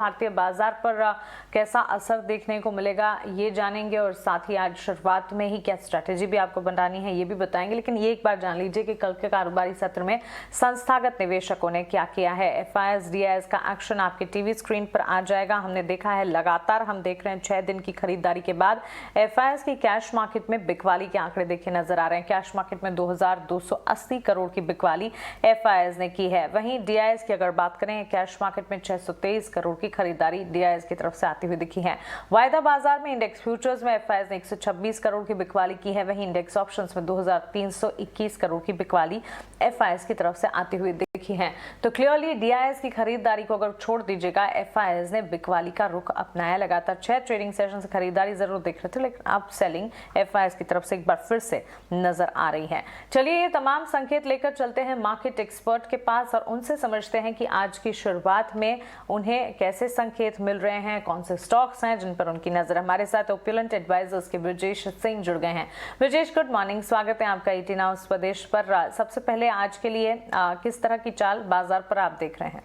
भारतीय बाजार पर कैसा असर देखने को मिलेगा ये जानेंगे और साथ ही आज शुरुआत में ही क्या स्ट्रैटेजी भी आपको बनानी है ये भी बताएंगे। लेकिन ये एक बार जान लीजिए कि कल के कारोबारी सत्र में संस्थागत निवेशकों ने क्या किया है। एफआईएस डीआईएस का एक्शन आपके टीवी स्क्रीन पर आ जाएगा। हमने देखा है लगातार हम देख रहे हैं 6 दिन की खरीदारी के बाद एफआईएस की कैश मार्केट में बिकवाली के आंकड़े देखे नजर आ रहे हैं। कैश मार्केट में 2280 करोड़ की बिकवाली एफआईएस ने की है। वहीं डीआईएस की अगर बात करें कैश मार्केट में 623 करोड़ की खरीदारी डीआईएस की तरफ से आती हुई दिखी है। वायदा बाजार में इंडेक्स फ्यूचर्स में एफआईएस ने 126 करोड़ की बिकवाली की है। वहीं इंडेक्स ऑप्शंस में 2321 करोड़ की बिकवाली एफआईएस की तरफ से आती हुई दिखी है। तो क्लियरली डीआईएस की खरीदारी को अगर छोड़ दीजिएगा, एफआईएस ने बिकवाली का रुख अपनाया। लगातार 6 ट्रेडिंग सेशन से खरीदारी जरूर देख रहे थे, लेकिन अब सेलिंग एफआईएस की तरफ से एक बार फिर से नजर आ रही है। चलिए ये तमाम संकेत लेकर चलते हैं मार्केट एक्सपर्ट के पास और उनसे समझते हैं कि आज की शुरुआत में उन्हें कैसे संकेत मिल रहे हैं, कौन से स्टॉक्स हैं जिन पर उनकी नजर। हमारे साथ ओपुलेंट एडवाइजर्स के ब्रजेश सिंह जुड़ गए हैं। ब्रजेश, गुड मॉर्निंग, स्वागत है आपका ईटी नाउ स्वदेश पर। सबसे पहले आज के लिए किस तरह की चाल बाजार पर आप देख रहे हैं?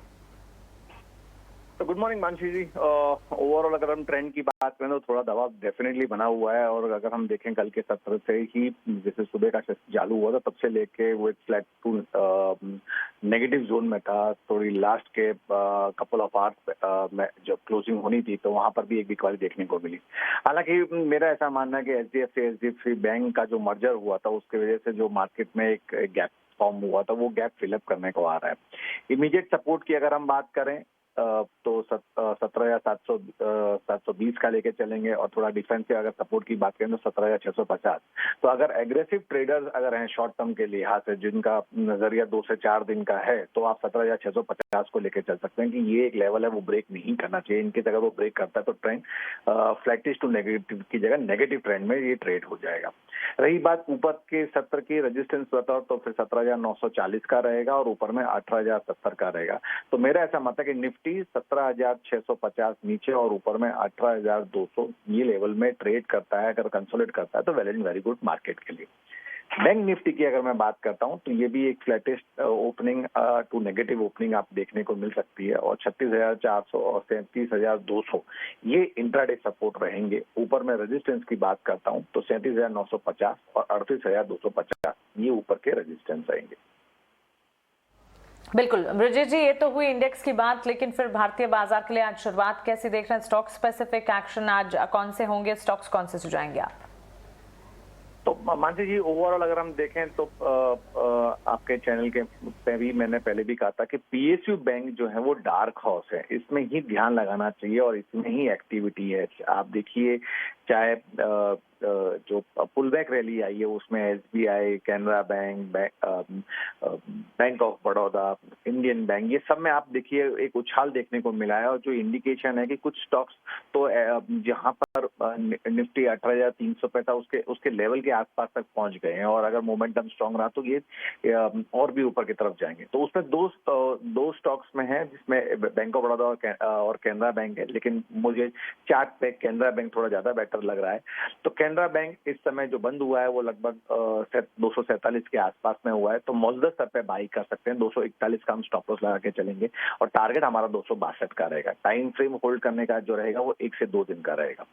तो गुड मॉर्निंग मानसी जी। ओवरऑल अगर हम ट्रेंड की बात करें तो थोड़ा दबाव डेफिनेटली बना हुआ है। और अगर हम देखें कल के सत्र से ही जैसे सुबह का चालू हुआ था तब से लेके वो एक फ्लैट टू नेगेटिव जोन में था। थोड़ी लास्ट के कपल ऑफ आवर्स में जब क्लोजिंग होनी थी तो वहां पर भी एक बिकवाली देखने को मिली। हालांकि मेरा ऐसा मानना है कि एचडीएफसी बैंक का जो मर्जर हुआ था उसकी वजह से जो मार्केट में एक गैप फॉर्म हुआ था वो गैप फिलअप करने को आ रहा है। इमीडिएट सपोर्ट की अगर हम बात करें तो 17,720 का लेके चलेंगे और थोड़ा डिफेंसिव अगर सपोर्ट की बात करें तो 17,650। तो अगर एग्रेसिव ट्रेडर्स अगर हैं शॉर्ट टर्म के लिहाज से जिनका नजरिया 2 से 4 दिन का है तो आप 17,650 को लेके चल सकते हैं कि ये एक लेवल है, वो ब्रेक नहीं करना चाहिए। इनके जगह वो ब्रेक करता है तो ट्रेंड फ्लैटिश टू नेगेटिव की जगह नेगेटिव ट्रेंड में ये ट्रेड हो जाएगा। रही बात ऊपर के सत्र की रेजिस्टेंस बताओ तो फिर 17,940 का रहेगा और ऊपर में 18,070 का रहेगा। तो मेरा ऐसा मत है कि निफ्टी 17,650 नीचे और ऊपर में 18,200 ये लेवल में ट्रेड करता है। अगर कंसोलिडेट करता है तो well and very good market के लिए। बैंक निफ्टी की अगर मैं बात करता हूं तो ये भी एक flattest opening to negative opening आप देखने को मिल सकती है और 36,400 और 37,200 ये इंट्राडे सपोर्ट रहेंगे। ऊपर में रेजिस्टेंस की बात करता हूं तो 37,950 और 38,250 ये ऊपर के रेजिस्टेंस रहेंगे। बिल्कुल ब्रजेश जी, ये तो हुई इंडेक्स की बात, लेकिन फिर भारतीय बाजार के लिए आज शुरुआत कैसी देख रहे हैं? स्टॉक स्पेसिफिक एक्शन आज कौन से होंगे, स्टॉक्स कौन से सुझाएंगे आप? तो मानसी जी ओवरऑल अगर हम देखें तो आपके चैनल के पे भी मैंने पहले भी कहा था कि पीएसयू बैंक जो है वो डार्क हॉर्स है, इसमें ही ध्यान लगाना चाहिए और इसमें ही एक्टिविटी है। आप देखिए चाहे जो पुल बैक रैली आई है उसमें SBI, Canara bank, bank of Baroda, Indian bank, ये सब में आप देखिए एक उछाल देखने को मिला है। और जो इंडिकेशन है कि कुछ स्टॉक्स तो जहां पर निफ्टी 18,300 पे था उसके लेवल के आसपास तक पहुंच गए हैं और अगर मोमेंटम स्ट्रांग रहा तो ये और भी ऊपर की तरफ जाएंगे। तो उसमें दो स्टॉक्स में है जिसमें बैंक ऑफ बड़ौदा और कैनरा बैंक है, लेकिन मुझे चार्ट पे कैनरा बैंक थोड़ा ज्यादा बेटर लग रहा है। तो कैनरा बैंक इस समय जो बंद हुआ है वो लगभग 247 के आसपास में हुआ है, तो मौजूदा स्तर पे बाई कर सकते हैं। 241 का हम स्टॉप लॉस लगा के चलेंगे और टारगेट हमारा 262 का रहेगा। टाइम फ्रेम होल्ड करने का जो रहेगा वो 1 से 2 दिन का रहेगा।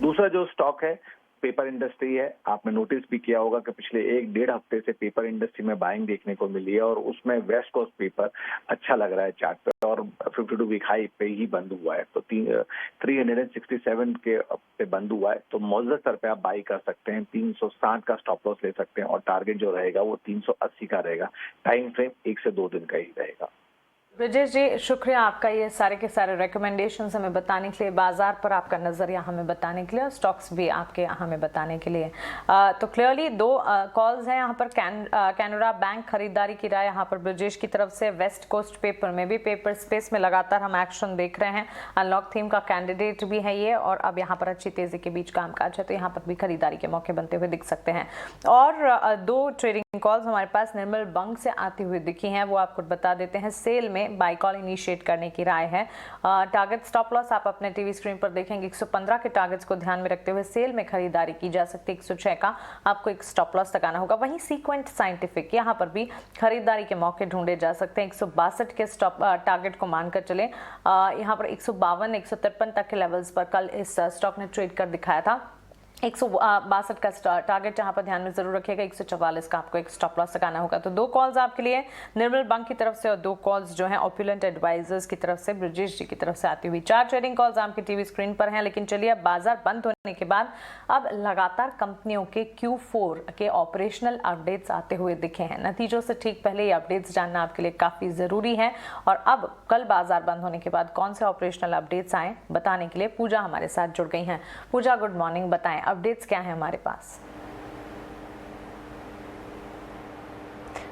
दूसरा जो स्टॉक है पेपर इंडस्ट्री है। आपने नोटिस भी किया होगा कि पिछले 1-1.5 हफ्ते से पेपर इंडस्ट्री में बाइंग देखने को मिली है और उसमें वेस्ट कोस्ट पेपर अच्छा लग रहा है चार्ट पे और 52 वीक हाई पे ही बंद हुआ है। तो 367 के पे बंद हुआ है, तो मौजूदा स्तर पे आप बाई कर सकते हैं। 360 का स्टॉप लॉस ले सकते हैं और टारगेट जो रहेगा वो 380 का रहेगा। टाइम फ्रेम 1 से 2 दिन का ही रहेगा। ब्रजेश जी, शुक्रिया आपका ये सारे के सारे रिकमेंडेशंस हमें बताने के लिए, बाजार पर आपका नजरिया हमें बताने के लिए और स्टॉक्स भी आपके हमें बताने के लिए। तो क्लियरली 2 कॉल्स हैं यहाँ पर। कैनरा बैंक खरीदारी की राय यहाँ पर ब्रजेश की तरफ से। वेस्ट कोस्ट पेपर में भी, पेपर स्पेस में लगातार हम एक्शन देख रहे हैं। अनलॉक थीम का कैंडिडेट भी है ये और अब यहाँ पर अच्छी तेजी के बीच कामकाज है, तो यहाँ पर भी खरीदारी के मौके बनते हुए दिख सकते हैं। और 2 ट्रेडिंग कॉल्स हमारे पास निर्मल बंग से आती हुई दिखी हैं, वो आपको बता देते हैं सेल में बाय कॉल इनिशिएट करने की राय है। टारगेट स्टॉप लॉस आप अपने टीवी स्क्रीन पर देखेंगे 115 के टारगेट्स को ध्यान में रखते हुए सेल में खरीदारी की जा सकती है। 106 का आपको एक स्टॉप लॉस लगाना होगा। वहीं सीक्वेंट साइंटिफिक यहाँ पर भी खरीदारी के मौके ढूंढे जा सकते हैं। 162 के स्टॉप टारगेट को मानकर चले। यहाँ पर 152 153 तक के लेवल्स पर कल इस स्टॉक ने ट्रेड कर दिखाया था। 162 का टारगेट जहां पर ध्यान में जरूर रखिएगा। 144 का आपको एक स्टॉप लॉस लगाना होगा। तो 2 कॉल्स आपके लिए निर्मल बंग की तरफ से और 2 कॉल्स जो हैं ऑपुलेंट एडवाइजर्स की तरफ से ब्रजेश जी की तरफ से आती हुई। 4 ट्रेडिंग कॉल्स आपकी टीवी स्क्रीन पर हैं। लेकिन चलिए अब बाजार बंद होने के बाद अब लगातार कंपनियों के Q4 के ऑपरेशनल अपडेट्स आते हुए दिखे हैं। नतीजों से ठीक पहले ये अपडेट्स जानना आपके लिए काफी जरूरी है। और अब कल बाजार बंद होने के बाद कौन से ऑपरेशनल अपडेट्स आए बताने के लिए पूजा हमारे साथ जुड़ गई हैं। पूजा, गुड मॉर्निंग। बताएं अपडेट्स क्या है हमारे पास?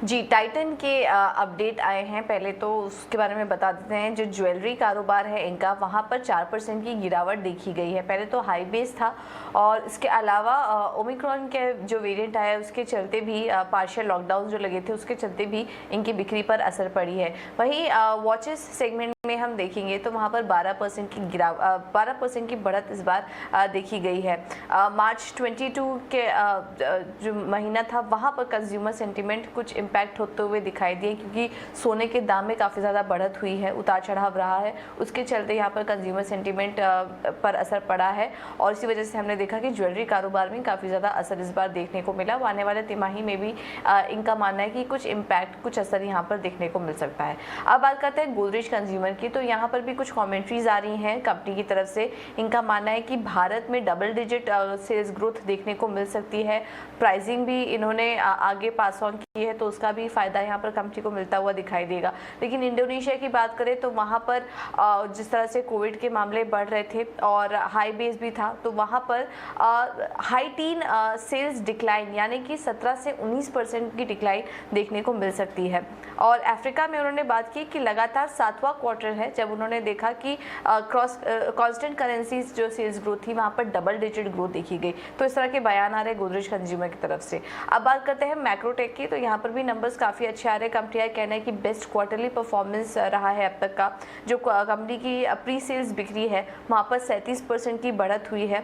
जी, टाइटन के अपडेट आए हैं। पहले तो उसके बारे में बता देते हैं। जो ज्वेलरी कारोबार है इनका, वहाँ पर 4% की गिरावट देखी गई है। पहले तो हाई बेस था और इसके अलावा ओमिक्रॉन के जो वेरिएंट आया उसके चलते भी पार्शियल लॉकडाउन जो लगे थे उसके चलते भी इनकी बिक्री पर असर पड़ी है। वहीं वॉचेस सेगमेंट में हम देखेंगे तो वहाँ पर 12% की बढ़त इस बार देखी गई है। मार्च 22 के जो महीना था वहाँ पर कंज्यूमर सेंटीमेंट कुछ इम्पैक्ट होते हुए दिखाई दिए, क्योंकि सोने के दाम में काफ़ी ज़्यादा बढ़त हुई है, उतार चढ़ाव रहा है, उसके चलते यहाँ पर कंज्यूमर सेंटीमेंट पर असर पड़ा है। और इसी वजह से हमने देखा कि ज्वेलरी कारोबार में काफ़ी ज़्यादा असर इस बार देखने को मिला। आने वाले तिमाही में भी इनका मानना है कि कुछ इम्पैक्ट, कुछ असर यहाँ पर देखने को मिल सकता है। अब बात करते हैं गोदरेज कंज्यूमर की, तो यहाँ पर भी कुछ कॉमेंट्रीज आ रही हैं कंपनी की तरफ से। इनका मानना है कि भारत में डबल डिजिट सेल्स ग्रोथ देखने को मिल सकती है। प्राइसिंग भी इन्होंने आगे पास ऑन की है, तो उसका भी फायदा यहाँ पर कंपनी को मिलता हुआ दिखाई देगा। लेकिन इंडोनेशिया की बात करें तो वहाँ पर जिस तरह से कोविड के मामले बढ़ रहे थे और हाई बेस भी था, तो वहाँ पर हाई टीन सेल्स डिक्लाइन यानी कि 17 से 19% की डिक्लाइन देखने को मिल सकती है। और अफ्रीका में उन्होंने बात की कि लगातार 7वां क्वार्टर है जब उन्होंने देखा कि कांस्टेंट करेंसीज जो सेल्स ग्रोथ थी वहाँ पर डबल डिजिट ग्रोथ देखी गई। तो इस तरह के बयान आ रहे गोदरेज कंज्यूमर की तरफ से। अब बात करते हैं मैक्रोटेक की, तो यहाँ पर भी नंबर्स काफ़ी अच्छे आ रहे हैं। कंपनी का कहना है कि बेस्ट क्वार्टरली परफॉर्मेंस रहा है अब तक का। जो कंपनी की प्री सेल्स बिक्री है वहाँ पर 37% की बढ़त हुई है।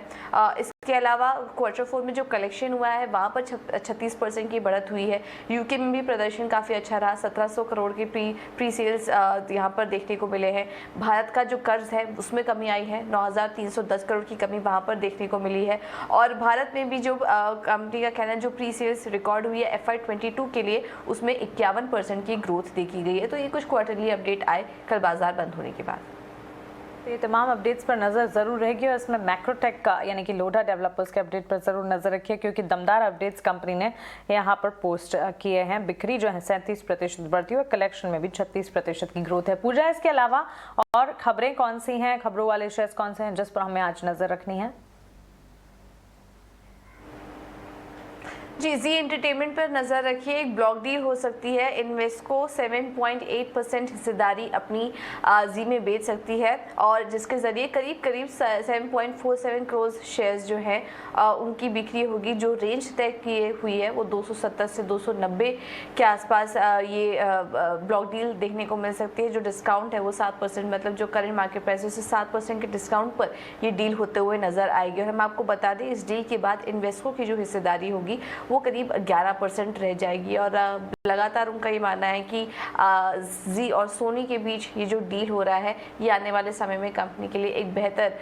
इसके अलावा Q4 में जो कलेक्शन हुआ है वहाँ पर 36% की बढ़त हुई है। यूके में भी प्रदर्शन काफ़ी अच्छा रहा। 1700 करोड़ की प्री सेल्स यहाँ पर देखने को मिले हैं। भारत का जो कर्ज है उसमें कमी आई है, 9310 करोड़ की कमी वहाँ पर देखने को मिली है। और भारत में भी जो कंपनी का कहना है जो प्री सेल्स रिकॉर्ड हुई है FY22 के लिए, उसमें 51% की ग्रोथ देखी गई है। तो ये कुछ क्वार्टरली अपडेट आए कल बाजार बंद होने के बाद। ये तमाम अपडेट्स पर नज़र ज़रूर रहेगी और इसमें मैक्रोटेक का यानी कि लोढ़ा डेवलपर्स के अपडेट पर ज़रूर नज़र रखिए, क्योंकि दमदार अपडेट्स कंपनी ने यहाँ पर पोस्ट किए हैं। बिक्री जो है 37% बढ़ती हुई, कलेक्शन में भी 36% की ग्रोथ है। पूजा, इसके अलावा और खबरें कौन सी हैं, खबरों वाले शेयर्स कौन से हैं जिस पर हमें आज नज़र रखनी है? जी, जी एंटरटेनमेंट पर नज़र रखिए। एक ब्लॉक डील हो सकती है। इन्वेस्को 7.8% हिस्सेदारी अपनी जी में बेच सकती है और जिसके ज़रिए करीब 7.47 करोड़ शेयर्स जो हैं उनकी बिक्री होगी। जो रेंज तय की हुई है वो 270 से 290 के आसपास ये ब्लॉक डील देखने को मिल सकती है। जो डिस्काउंट है वो 7%, मतलब जो करंट मार्केट प्राइस से 7% के डिस्काउंट पर ये डील होते हुए नज़र आएगी। और हम आपको बता दें इस डील के बाद इन्वेस्को की जो हिस्सेदारी होगी वो करीब 11% रह जाएगी। और लगातार उनका ये मानना है कि जी और सोनी के बीच ये जो डील हो रहा है ये आने वाले समय में कंपनी के लिए एक बेहतर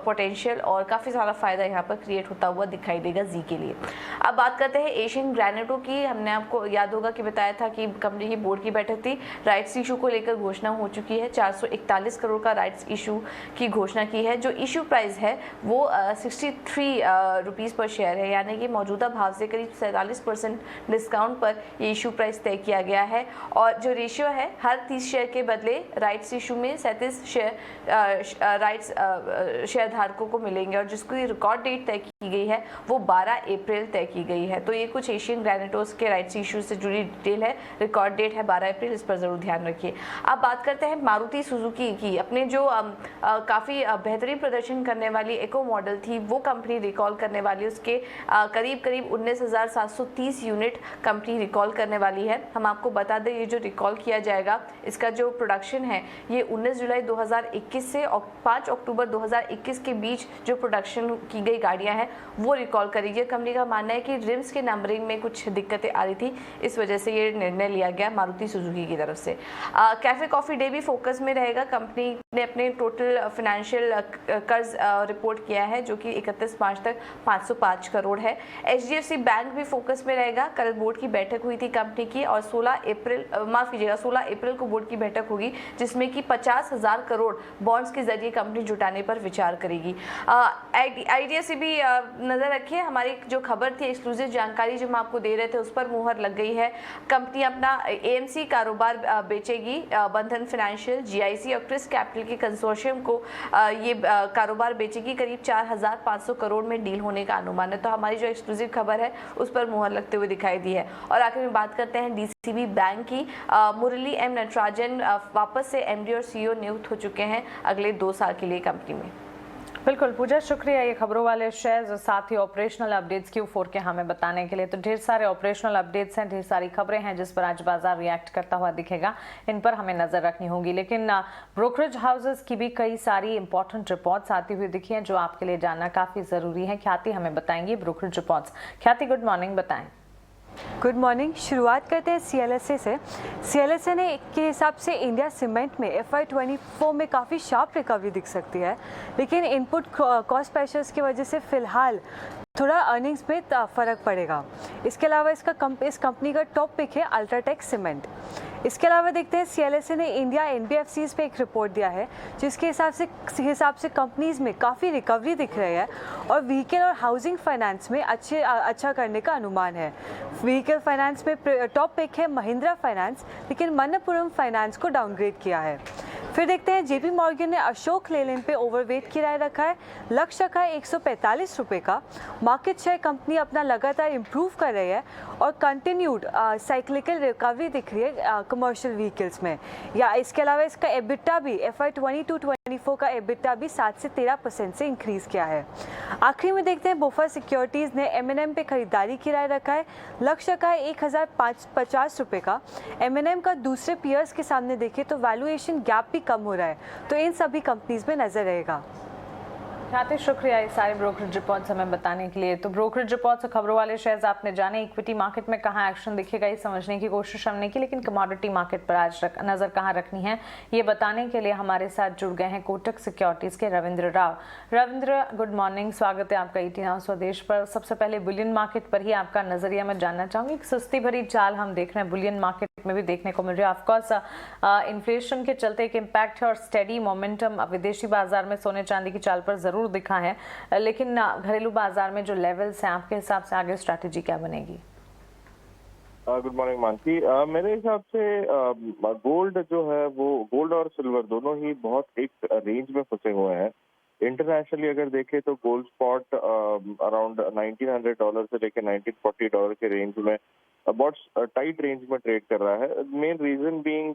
पोटेंशियल और काफ़ी सारा फायदा यहाँ पर क्रिएट होता हुआ दिखाई देगा जी के लिए। अब बात करते हैं एशियन ग्रेनाइटों की। हमने आपको याद होगा कि बताया था कि कंपनी की बोर्ड की बैठक थी, राइट्स इशू को लेकर घोषणा हो चुकी है। 441 करोड़ का राइट्स इशू की घोषणा की है। जो इशू प्राइस है वो 63 रुपीज़ पर शेयर है, यानी कि मौजूदा भाव से करीब 47% डिस्काउंट पर ये इशू प्राइस तय किया गया है और जो रेशियो है हर 30 शेयर के बदले राइट्स इशू में 37 राइट्स शेयर धारकों को मिलेंगे और जिसकी रिकॉर्ड डेट तय की गई है वो 12 अप्रैल तय की गई है। तो ये कुछ एशियन ग्रेनेटोस के राइट्स इशू से जुड़ी डिटेल है। रिकॉर्ड डेट है 12 अप्रैल, इस पर जरूर ध्यान रखिए। अब बात करते हैं मारुति सुजुकी की। अपने जो काफ़ी बेहतरीन प्रदर्शन करने वाली इको मॉडल थी वो कंपनी रिकॉल करने वाली, उसके करीब 19,730 यूनिट कंपनी रिकॉल करने वाली है। हम आपको बता दें ये जो रिकॉल किया जाएगा इसका जो प्रोडक्शन है ये 19 जुलाई 2021 से 5 अक्टूबर 2021 के बीच जो प्रोडक्शन की गई गाड़ियां हैं वो रिकॉल करेगी। कंपनी का मानना है कि रिम्स के नंबरिंग में कुछ दिक्कतें आ रही थी, इस वजह से ये निर्णय लिया गया मारुति सुजुकी की तरफ से। कैफे कॉफी डे भी फोकस में रहेगा। कंपनी ने अपने टोटल फाइनेंशियल कर्ज रिपोर्ट किया है जो कि 31 मार्च तक 505 करोड़ है। HDFC बैंक भी फोकस में रहेगा। कल बोर्ड की बैठक हुई थी कंपनी की और 16 अप्रैल को बोर्ड की बैठक होगी जिसमें कि 50,000 करोड़ बॉन्ड्स के जरिए कंपनी जुटाने पर विचार करेगी। IDFC भी नजर रखिए। हमारी जो खबर थी, एक्सक्लूसिव जानकारी जो हम आपको दे रहे थे उस पर मुहर लग गई है। कंपनी अपना AMC कारोबार बेचेगी। बंधन फाइनेंशियल, GIC और क्रिस कैपिटल के कंसोर्शियम को ये कारोबार बेचेगी। करीब 4,500 करोड़ में डील होने का अनुमान है। तो हमारी जो एक्सक्लूसिव खबर है उस पर मुहर लगते हुए दिखाई दी है। और आखिर में बात करते हैं DCB बैंक की। मुरली M नटराजन वापस से MD और CEO नियुक्त हो चुके हैं अगले 2 साल के लिए कंपनी में। बिल्कुल पूजा, शुक्रिया ये खबरों वाले शेयर्स और साथ ही ऑपरेशनल अपडेट्स Q4 के हमें बताने के लिए। तो ढेर सारे ऑपरेशनल अपडेट्स हैं, ढेर सारी खबरें हैं जिस पर आज बाजार रिएक्ट करता हुआ दिखेगा। इन पर हमें नजर रखनी होगी। लेकिन ब्रोकरेज हाउसेस की भी कई सारी इंपॉर्टेंट रिपोर्ट्स आती हुई दिखी हैं जो आपके लिए जानना काफी जरूरी है। ख्याति हमें बताएंगी ब्रोकरेज रिपोर्ट्स। ख्याति, गुड मॉर्निंग, बताएं। Good morning. शुरुआत करते हैं CLSA से। CLSA ने के हिसाब से इंडिया सीमेंट में FY24 में काफ़ी शार्प रिकवरी दिख सकती है, लेकिन इनपुट कॉस्ट प्रेशर्स की वजह से फिलहाल थोड़ा अर्निंग्स में फ़र्क पड़ेगा। इसके अलावा इस कंपनी का टॉप पिक है अल्ट्राटेक सीमेंट। इसके अलावा देखते हैं CLSA ने इंडिया NBFCs पे एक रिपोर्ट दिया है जिसके हिसाब से कंपनीज में काफ़ी रिकवरी दिख रही है और व्हीकल और हाउसिंग फाइनेंस में अच्छा करने का अनुमान है। व्हीकल फाइनेंस में टॉप पिक है महिंद्रा फाइनेंस, लेकिन मनप्पुरम फाइनेंस को डाउनग्रेड किया है। फिर देखते हैं JP मॉर्गन ने अशोक लेलैंड पे ओवरवेट की राय रखा है। लक्ष्य रखा है 145 रुपये का। मार्केट शेयर कंपनी अपना लगातार इंप्रूव कर रही है और कंटिन्यूड साइक्लिकल रिकवरी दिख रही है कमर्शियल व्हीकल्स में। या इसके अलावा इसका एबिटा भी FY22-24 का एबिटा भी 7 से 13% से इंक्रीज किया है। आखिरी में देखते हैं बोफा सिक्योरिटीज़ ने M&M पे खरीदारी की राय रखा है। लक्ष्य रखा है 1,050 रुपये का। M&M का दूसरे पीयर्स के सामने देखें तो वैल्यूएशन गैप भी कम हो रहा है, तो इन सभी कंपनीज में नजर रहेगा। ख्याति, शुक्रिया ये सारे ब्रोकरेज रिपोर्ट्स हमें बताने के लिए। तो ब्रोकरेज रिपोर्ट्स और खबरों वाले शेयर्स आपने जाने। इक्विटी मार्केट में कहाँ एक्शन दिखेगा ये समझने की कोशिश हमने की, लेकिन कमोडिटी मार्केट पर आज नजर कहाँ रखनी है ये बताने के लिए हमारे साथ जुड़ गए हैं कोटक सिक्योरिटीज के रविंद्र राव। रविंद्र, गुड मॉर्निंग, स्वागत है आपका ET नाउ स्वदेश पर। सबसे पहले बुलियन मार्केट पर ही आपका नजरिया मैं जानना चाहूंगी। एक सस्ती भरी चाल हम देख रहे हैं बुलियन मार्केट में भी देखने को मिल रही है। ऑफकोर्स इन्फ्लेशन के चलते एक इम्पैक्ट है और स्टेडी मोमेंटम विदेशी बाजार में सोने चांदी की चाल पर जरूर दिखा है, लेकिन घरेलू बाजार में जो लेवल्स हैं आपके हिसाब से आगे स्ट्रैटेजी क्या बनेगी? Good morning Mansi. मेरे हिसाब से गोल्ड जो है वो गोल्ड और सिल्वर दोनों ही बहुत एक रेंज में फंसे हुए हैं। इंटरनेशनली अगर देखें तो गोल्ड स्पॉट अराउंड $1,900 से लेकर $1,940 के रेंज में बहुत टाइट रेंज में ट्रेड कर रहा है। मेन रीजन बीइंग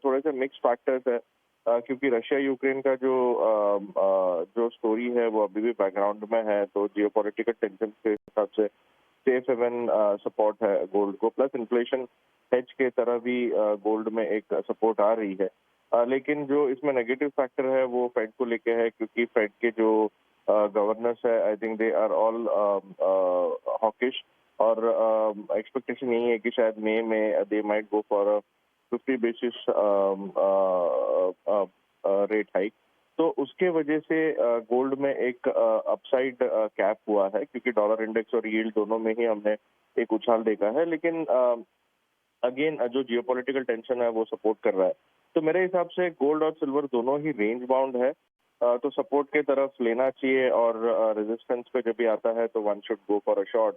थोड़े से मिक्स फैक्टर्स है, क्योंकि रशिया यूक्रेन का जो स्टोरी है वो अभी भी बैकग्राउंड में है, तो जियोपॉलिटिकल टेंशन के हिसाब से सेफ हेवन सपोर्ट है गोल्ड को, प्लस इन्फ्लेशन हेज के तरह भी गोल्ड में एक सपोर्ट आ रही है। लेकिन जो इसमें नेगेटिव फैक्टर है वो फेड को लेके है, क्योंकि फेड के जो गवर्नर्स है I think they are all hawkish और एक्सपेक्टेशन यही है कि शायद मई में they might go for 50 basis rate hike. तो उसके वजह से गोल्ड में एक अपसाइड कैप हुआ है, क्योंकि डॉलर इंडेक्स और यील्ड दोनों में ही हमने एक उछाल देखा है। लेकिन अगेन जो जियोपॉलिटिकल टेंशन है वो सपोर्ट कर रहा है। तो मेरे हिसाब से गोल्ड और सिल्वर दोनों ही रेंज बाउंड है। तो सपोर्ट के तरफ लेना चाहिए और रेजिस्टेंस पे जब भी आता है तो one should go for a short.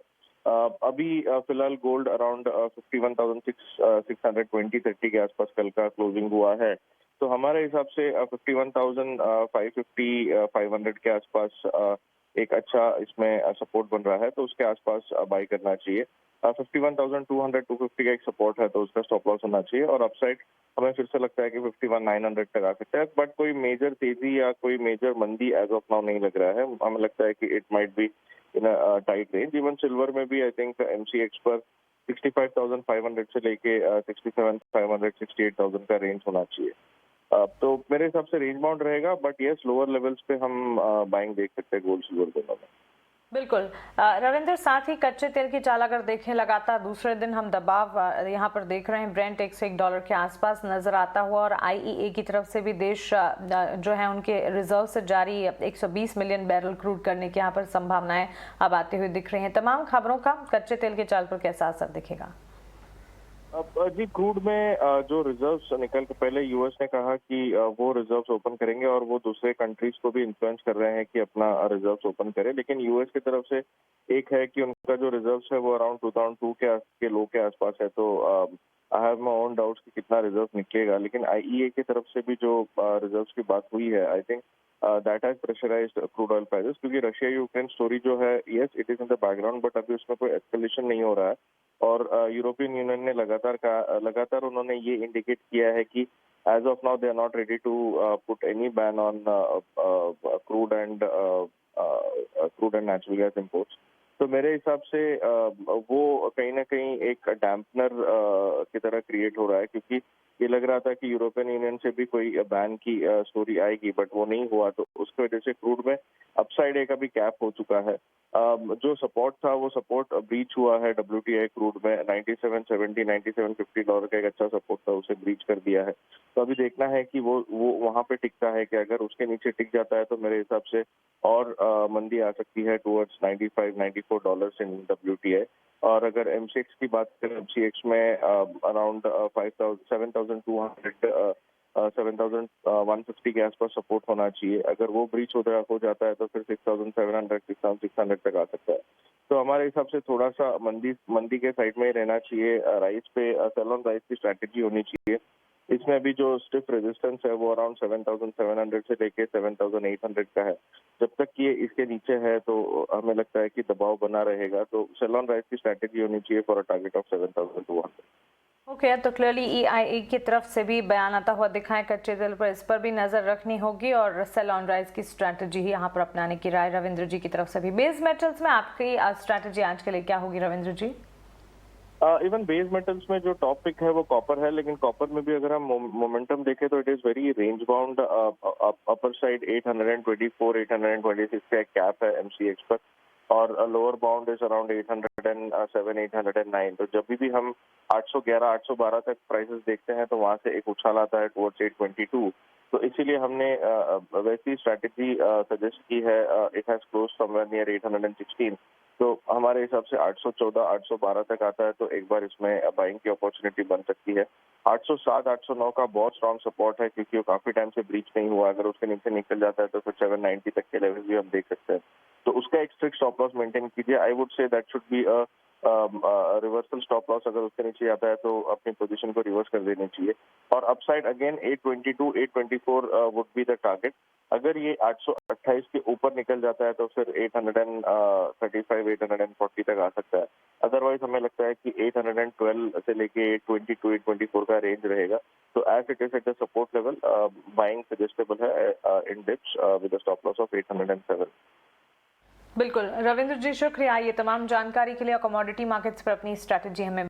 अभी फिलहाल गोल्ड अराउंड 51,620-30 के आसपास कल का क्लोजिंग हुआ है, तो हमारे हिसाब से 51,550-500 के आसपास एक अच्छा इसमें सपोर्ट बन रहा है, तो उसके आसपास बाई करना चाहिए। 51,200-250 का एक सपोर्ट है, तो उसका स्टॉप लॉस होना चाहिए और अपसाइड हमें फिर से लगता है कि 51,900 तक आ सकता है, बट कोई मेजर तेजी या कोई मेजर मंदी एज ऑफ नाउ नहीं लग रहा है। हमें लगता है कि it might be in a tight range. Even silver में भी आई थिंक एमसीएक्स पर 65,500 से लेके 67,500 68,000 का रेंज होना चाहिए। तो मेरे हिसाब से रेंज बाउंड रहेगा, बट यस लोअर लेवल्स पे हम बाइंग देख सकते हैं गोल्ड सिल्वर दोनों में। बिल्कुल। रविंद्र, साथ ही कच्चे तेल की चाल अगर देखें, लगातार दूसरे दिन हम दबाव यहाँ पर देख रहे हैं। ब्रेंट $101 के आसपास नजर आता हुआ और आईईए की तरफ से भी देश जो है उनके रिजर्व से जारी 120 मिलियन बैरल क्रूड करने की यहाँ पर संभावनाएं अब आती हुई दिख रही हैं। तमाम खबरों का कच्चे तेल की चाल पर कैसा असर दिखेगा? जी, क्रूड में जो रिजर्व्स निकल के पहले यूएस ने कहा कि वो रिजर्व्स ओपन करेंगे और वो दूसरे कंट्रीज को भी इन्फ्लुएंस कर रहे हैं कि अपना रिजर्व्स ओपन करें, लेकिन यूएस की तरफ से एक है कि उनका जो रिजर्व्स है वो अराउंड 2002 के लो के आसपास है, तो I have my own doubts कि कितना रिजर्व निकलेगा। लेकिन आईईए की तरफ से भी जो रिजर्व्स की बात हुई है, I think that has pressurised crude oil prices, क्योंकि रशिया यूक्रेन स्टोरी जो है, yes it is in the background, but अभी उसमें कोई एस्केलेशन नहीं हो रहा है और यूरोपियन यूनियन ने लगातार उन्होंने ये इंडिकेट किया है कि as of now they are not ready to put any ban on crude and natural gas imports. तो मेरे हिसाब से वो कहीं ना कहीं एक डैम्पनर की तरह क्रिएट हो रहा है, क्योंकि ये लग रहा था कि यूरोपियन यूनियन से भी कोई बैन की स्टोरी आएगी, बट वो नहीं हुआ, तो उसकी वजह से क्रूड में अपसाइड एक अभी कैप हो चुका है। जो सपोर्ट था वो सपोर्ट ब्रीच हुआ है WTI क्रूड में 9770 $97.50 का एक अच्छा सपोर्ट था, उसे ब्रीच कर दिया है। तो अभी देखना है कि वो वहां पे टिकता है कि अगर उसके नीचे टिक जाता है तो मेरे हिसाब से और मंदी आ सकती है टुवर्ड्स $95-94 इन WTI। और अगर एमसीएक्स की बात करें, एमसीएक्स में अराउंड 7,150 के आसपास सपोर्ट होना चाहिए। अगर वो ब्रीच हो जाता है तो फिर 6,700 तक आ सकता है। तो हमारे हिसाब से थोड़ा सा मंदी के साइड में ही रहना चाहिए। राइस पे सेल ऑन राइस की स्ट्रैटेजी होनी चाहिए। इसमें अभी जो स्टिफ रेजिस्टेंस है वो अराउंड 7,700 से लेके 7,800 का है। जब तक ये इसके नीचे है तो हमें लगता है कि दबाव बना रहेगा, तो सेल ऑन राइस की स्ट्रैटेजी होनी चाहिए for a target of 7,200। Okay, तो क्लियरली EIA की तरफ से भी बयान आता हुआ दिखा है कच्चे तेल पर, इस पर भी नजर रखनी होगी और सेल ऑन राइज की स्ट्रैटेजी ही यहाँ पर अपनाने की राय रविंद्र जी की तरफ से भी। बेस मेटल्स में आपकी स्ट्रैटेजी आज के लिए क्या होगी रविंद्र जी? इवन बेस मेटल्स में जो टॉप पिक है वो कॉपर है, लेकिन कॉपर में भी अगर हम मोमेंटम देखें तो it is very range bound. Upper side 824 826 का एक कैप है एमसीएक्स पर और लोअर बाउंड इज अराउंड 807 809। तो जब भी हम 811 812 तक प्राइसेस देखते हैं तो वहां से एक उछाल आता है टुवर्ड्स 822। तो इसीलिए हमने वैसी स्ट्रैटेजी सजेस्ट की है। It has close somewhere near 816। तो हमारे हिसाब से 814 812 तक आता है तो एक बार इसमें बाइंग की अपॉर्चुनिटी बन सकती है। 807 809 का बहुत स्ट्रॉन्ग सपोर्ट है, क्योंकि वो काफी टाइम से ब्रीच नहीं हुआ। अगर उसके नीचे निकल जाता है तो फिर 790 तक के लेवल भी हम देख सकते हैं। तो उसका एक स्ट्रिक्ट स्टॉप लॉस मेंटेन कीजिए। I would say that should be reversal stop loss. अगर उसके नीचे आता है तो अपनी पोजीशन को रिवर्स कर देनी चाहिए। और upside again 822 824 would be the target. अगर ये 828 के ऊपर निकल जाता है तो फिर 835 840 तक आ सकता है। अदरवाइज हमें लगता है कि 812 से लेके 822 824 का रेंज रहेगा। तो as it is at the support level buying suggestable है in dips with stop loss of 807। बिल्कुल रविंद्र जी, शुक्रिया ये तमाम जानकारी के लिए। कमोडिटी मार्केट्स पर अपनी स्ट्रैटेजी हमें